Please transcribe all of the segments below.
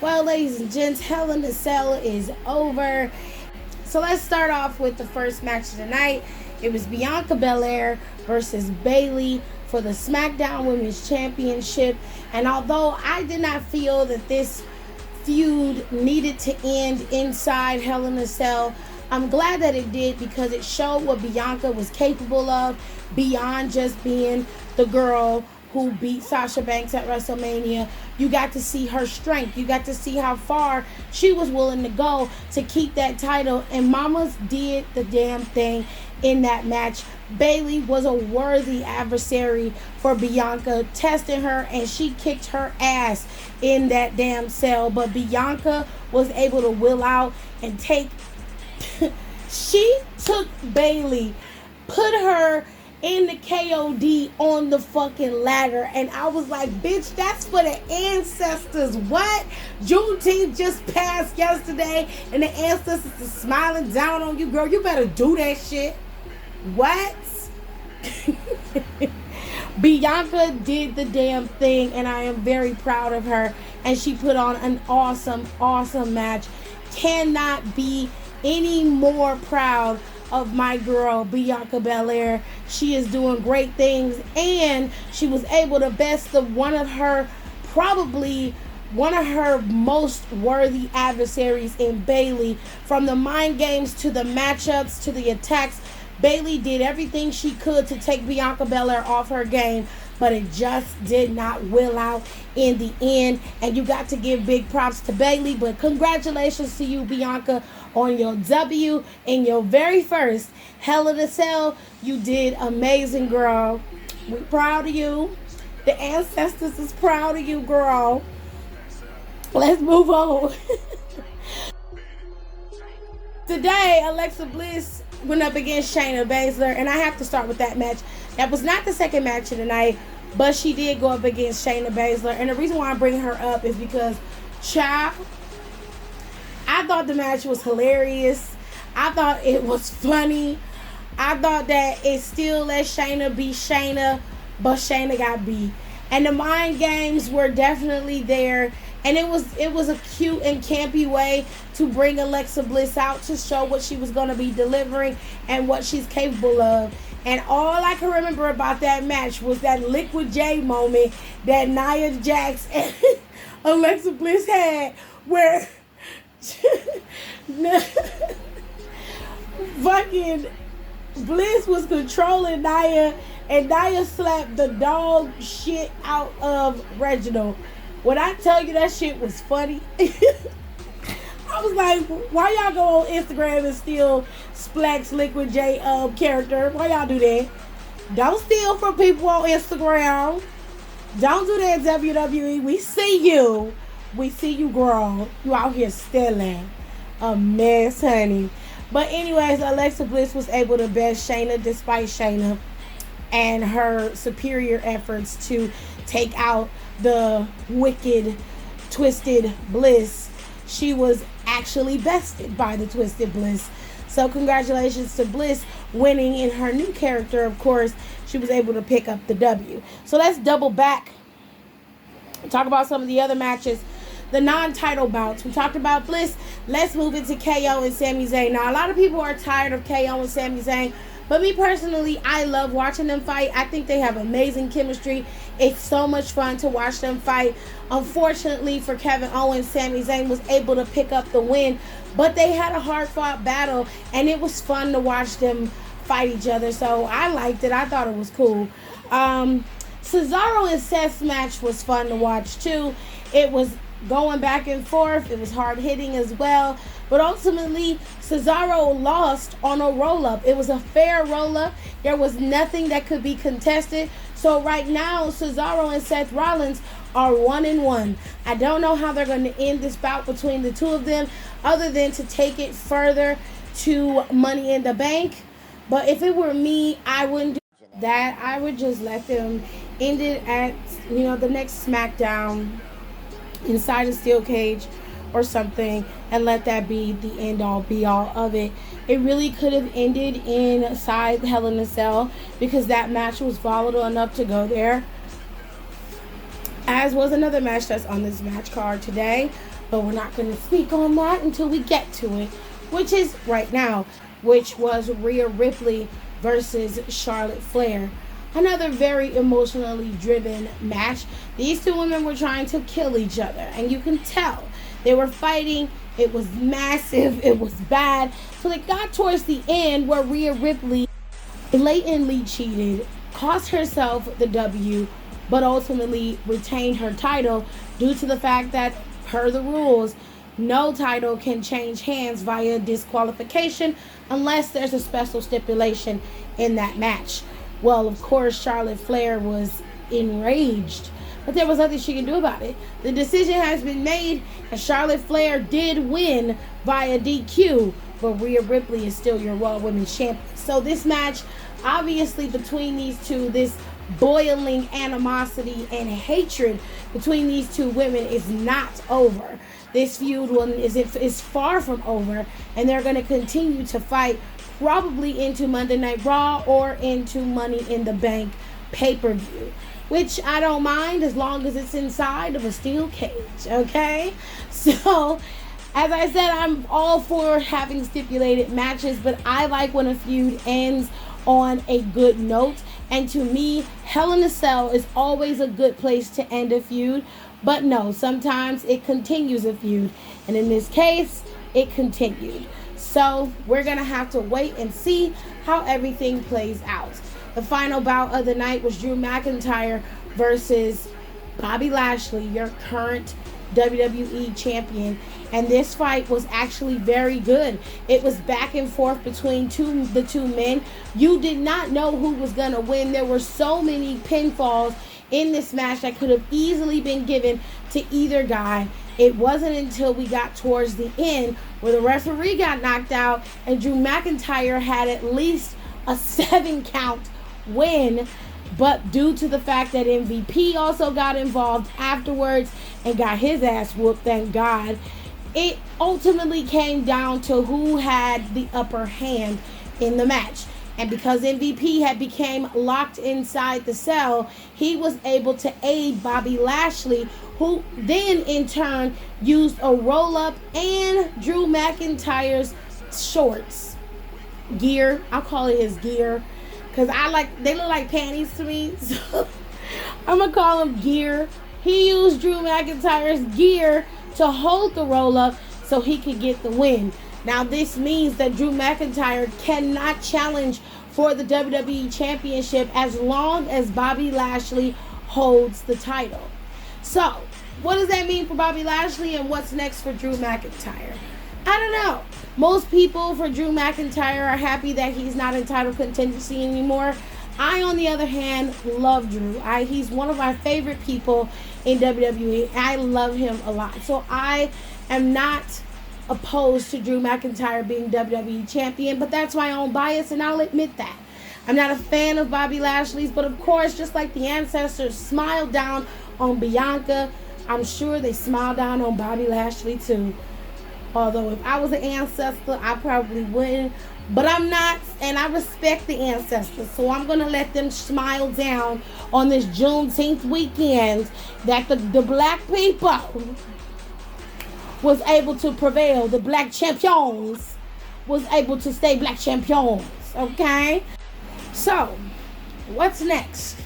Well, ladies and gents, Hell in a Cell is over. So let's start off with the first match of the night. It was Bianca Belair versus Bayley for the SmackDown Women's Championship. And although I did not feel that this feud needed to end inside Hell in a Cell, I'm glad that it did, because it showed what Bianca was capable of beyond just being the girl who beat Sasha Banks at WrestleMania. You got to see her strength. You got to see how far she was willing to go to keep that title. And Mamas did the damn thing in that match. Bayley was a worthy adversary for Bianca, testing her, and she kicked her ass in that damn cell. But Bianca was able to will out and take... She took Bayley, put her in the KOD on the fucking ladder, and I was like, bitch, that's for the ancestors. What? Juneteenth just passed yesterday and the ancestors are smiling down on you, girl. You better do that shit. What? Bianca did the damn thing, and I am very proud of her, and she put on an awesome match. Cannot be any more proud of my girl Bianca Belair. She is doing great things, and she was able to best one of her most worthy adversaries in Bayley. From the mind games to the matchups to the attacks, Bayley did everything she could to take Bianca Belair off her game, but it just did not will out in the end. And you got to give big props to Bayley, but congratulations to you, Bianca, on your W in your very first Hell in a Cell. You did amazing, girl. We're proud of you. The ancestors is proud of you, girl. Let's move on. Today, Alexa Bliss went up against Shayna Baszler, and I have to start with that match. That was not the second match of the night, but she did go up against Shayna Baszler. And the reason why I'm bringing her up is because, child, I thought the match was hilarious. I thought it was funny. I thought that it still let Shayna be Shayna, but Shayna got beat. And the mind games were definitely there. And it was a cute and campy way to bring Alexa Bliss out, to show what she was going to be delivering and what she's capable of. And all I can remember about that match was that Liquid J moment that Nia Jax and Alexa Bliss had, where fucking Bliss was controlling Nia, and Nia slapped the dog shit out of Reginald. When I tell you that shit was funny, I was like, why y'all go on Instagram and steal Splack's Liquid J character? Why y'all do that? Don't steal from people on Instagram. Don't do that, WWE. We see you. We see you, girl. You out here stealing. A mess, honey. But anyways, Alexa Bliss was able to best Shayna, despite Shayna and her superior efforts to take out the wicked, twisted Bliss. She was actually bested by the twisted Bliss. So congratulations to Bliss winning in her new character. Of course, she was able to pick up the W. So let's double back and talk about some of the other matches. The non-title bouts. We talked about Bliss. Let's move into KO and Sami Zayn. Now, a lot of people are tired of KO and Sami Zayn, but me personally, I love watching them fight. I think they have amazing chemistry. It's so much fun to watch them fight. Unfortunately for Kevin Owens, Sami Zayn was able to pick up the win, but they had a hard-fought battle, and it was fun to watch them fight each other. So I liked it. I thought it was cool. Cesaro and Seth's match was fun to watch too. It was going back and forth. It was hard hitting as well. But ultimately, Cesaro lost on a roll-up. It was a fair roll-up. There was nothing that could be contested. So right now, Cesaro and Seth Rollins are 1-1. I don't know how they're going to end this bout between the two of them, other than to take it further to Money in the Bank. But if it were me, I wouldn't do that. I would just let them end it at, the next SmackDown inside a steel cage or something, and let that be the end all be all of it. It really could have ended inside Hell in a Cell, because that match was volatile enough to go there. as was another match that's on this match card today, but we're not going to speak on that until we get to it, which is right now, which was Rhea Ripley versus Charlotte Flair. Another very emotionally driven match. These two women were trying to kill each other, and you can tell they were fighting. It was massive. It was bad. So they got towards the end where Rhea Ripley blatantly cheated, cost herself the W, but ultimately retained her title due to the fact that, per the rules, no title can change hands via disqualification unless there's a special stipulation in that match. Well, of course, Charlotte Flair was enraged, but there was nothing she could do about it. The decision has been made, and Charlotte Flair did win via DQ, but Rhea Ripley is still your Raw Women's Champion. So this match, obviously between these two, this boiling animosity and hatred between these two women is not over. This feud is far from over, and they're going to continue to fight probably into Monday Night Raw or into Money in the Bank pay-per-view, which I don't mind as long as it's inside of a steel cage, okay? So, as I said, I'm all for having stipulated matches, but I like when a feud ends on a good note, and to me, Hell in a Cell is always a good place to end a feud, but no, sometimes it continues a feud, and in this case, it continued. So we're going to have to wait and see how everything plays out. The final bout of the night was Drew McIntyre versus Bobby Lashley, your current WWE champion. And this fight was actually very good. It was back and forth between the two men. You did not know who was going to win. There were so many pinfalls in this match that could have easily been given to either guy. It wasn't until we got towards the end where the referee got knocked out and Drew McIntyre had at least a 7-count win. But due to the fact that MVP also got involved afterwards and got his ass whooped, thank God, it ultimately came down to who had the upper hand in the match. And because MVP had became locked inside the cell, he was able to aid Bobby Lashley, who then in turn used a roll-up and Drew McIntyre's shorts. Gear. I'll call it his gear, because they look like panties to me. So I'm going to call them gear. He used Drew McIntyre's gear to hold the roll-up so he could get the win. Now, this means that Drew McIntyre cannot challenge for the WWE Championship as long as Bobby Lashley holds the title. So, what does that mean for Bobby Lashley, and what's next for Drew McIntyre? I don't know. Most people for Drew McIntyre are happy that he's not in title contendency anymore. I, on the other hand, love Drew. He's one of my favorite people in WWE. I love him a lot. So I am not opposed to Drew McIntyre being WWE champion, but that's my own bias, and I'll admit that. I'm not a fan of Bobby Lashley's, but of course, just like the ancestors smiled down on Bianca, I'm sure they smiled down on Bobby Lashley too. Although if I was an ancestor, I probably wouldn't, but I'm not, and I respect the ancestors, so I'm going to let them smile down on this Juneteenth weekend that the black people was able to prevail. The black champions was able to stay black champions, okay? So, what's next?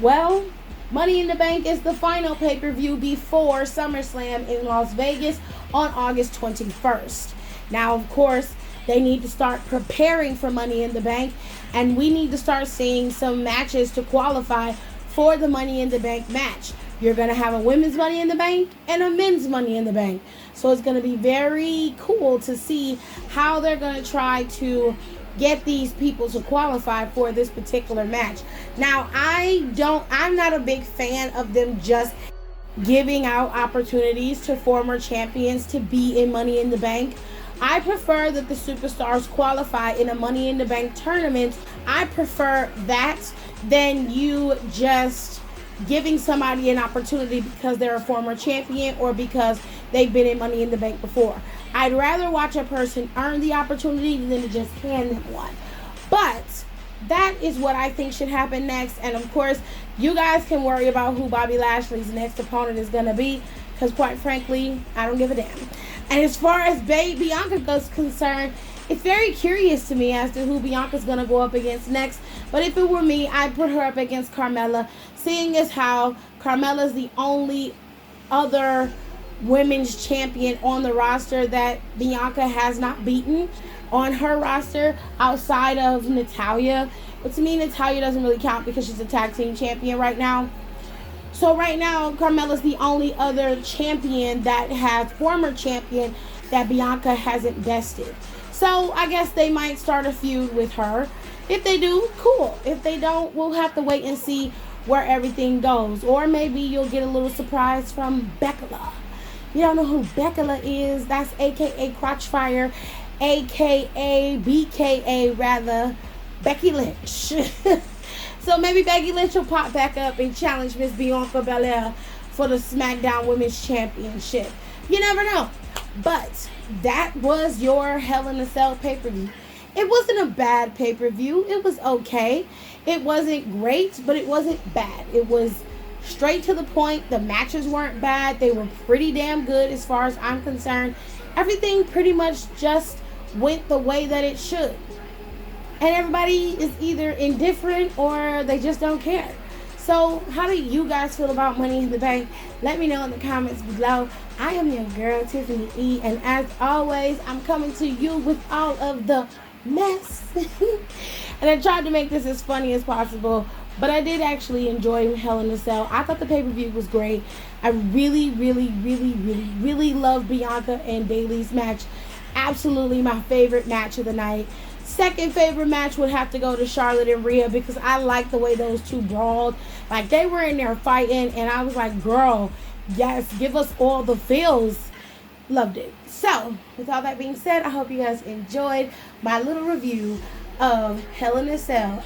Well, Money in the Bank is the final pay-per-view before SummerSlam in Las Vegas on August 21st. Now, of course, they need to start preparing for Money in the Bank, and we need to start seeing some matches to qualify for the Money in the Bank match. You're going to have a women's Money in the Bank and a men's Money in the Bank. So it's going to be very cool to see how they're going to try to get these people to qualify for this particular match. Now, I'm not a big fan of them just giving out opportunities to former champions to be in Money in the Bank. I prefer that the superstars qualify in a Money in the Bank tournament. I prefer that than you just giving somebody an opportunity because they're a former champion or because they've been in Money in the Bank before. I'd rather watch a person earn the opportunity than to just hand them one. But that is what I think should happen next. And of course, you guys can worry about who Bobby Lashley's next opponent is going to be, because quite frankly, I don't give a damn. And as far as Bianca goes concerned, it's very curious to me as to who Bianca's going to go up against next. But if it were me, I'd put her up against Carmella, seeing as how Carmella's the only other women's champion on the roster that Bianca has not beaten on her roster outside of Natalya. But to me, Natalya doesn't really count because she's a tag team champion right now. So right now, Carmella's the only other champion that has former champion that Bianca hasn't bested. So I guess they might start a feud with her. If they do, cool. If they don't, we'll have to wait and see where everything goes. Or maybe you'll get a little surprise from Baszler. You don't know who Baszler is? That's a.k.a. Crotchfire, a.k.a. B.K.A. rather, Becky Lynch. So maybe Becky Lynch will pop back up and challenge Miss Bianca Belair for the SmackDown Women's Championship. You never know. But that was your Hell in a Cell pay-per-view. It wasn't a bad pay-per-view. It was okay. It wasn't great, but it wasn't bad. It was straight to the point. The matches weren't bad. They were pretty damn good as far as I'm concerned. Everything pretty much just went the way that it should. And everybody is either indifferent or they just don't care. So how do you guys feel about Money in the Bank? Let me know in the comments below. I am your girl, Tiffany E. And as always, I'm coming to you with all of the mess. And I tried to make this as funny as possible. But I did actually enjoy Hell in a Cell. I thought the pay-per-view was great. I really love Bianca and Bayley's match. Absolutely my favorite match of the night. Second favorite match would have to go to Charlotte and Rhea, because I like the way those two brawled. Like, they were in there fighting, and I was like, girl, yes, give us all the feels. Loved it. So, with all that being said, I hope you guys enjoyed my little review of Hell in a Cell.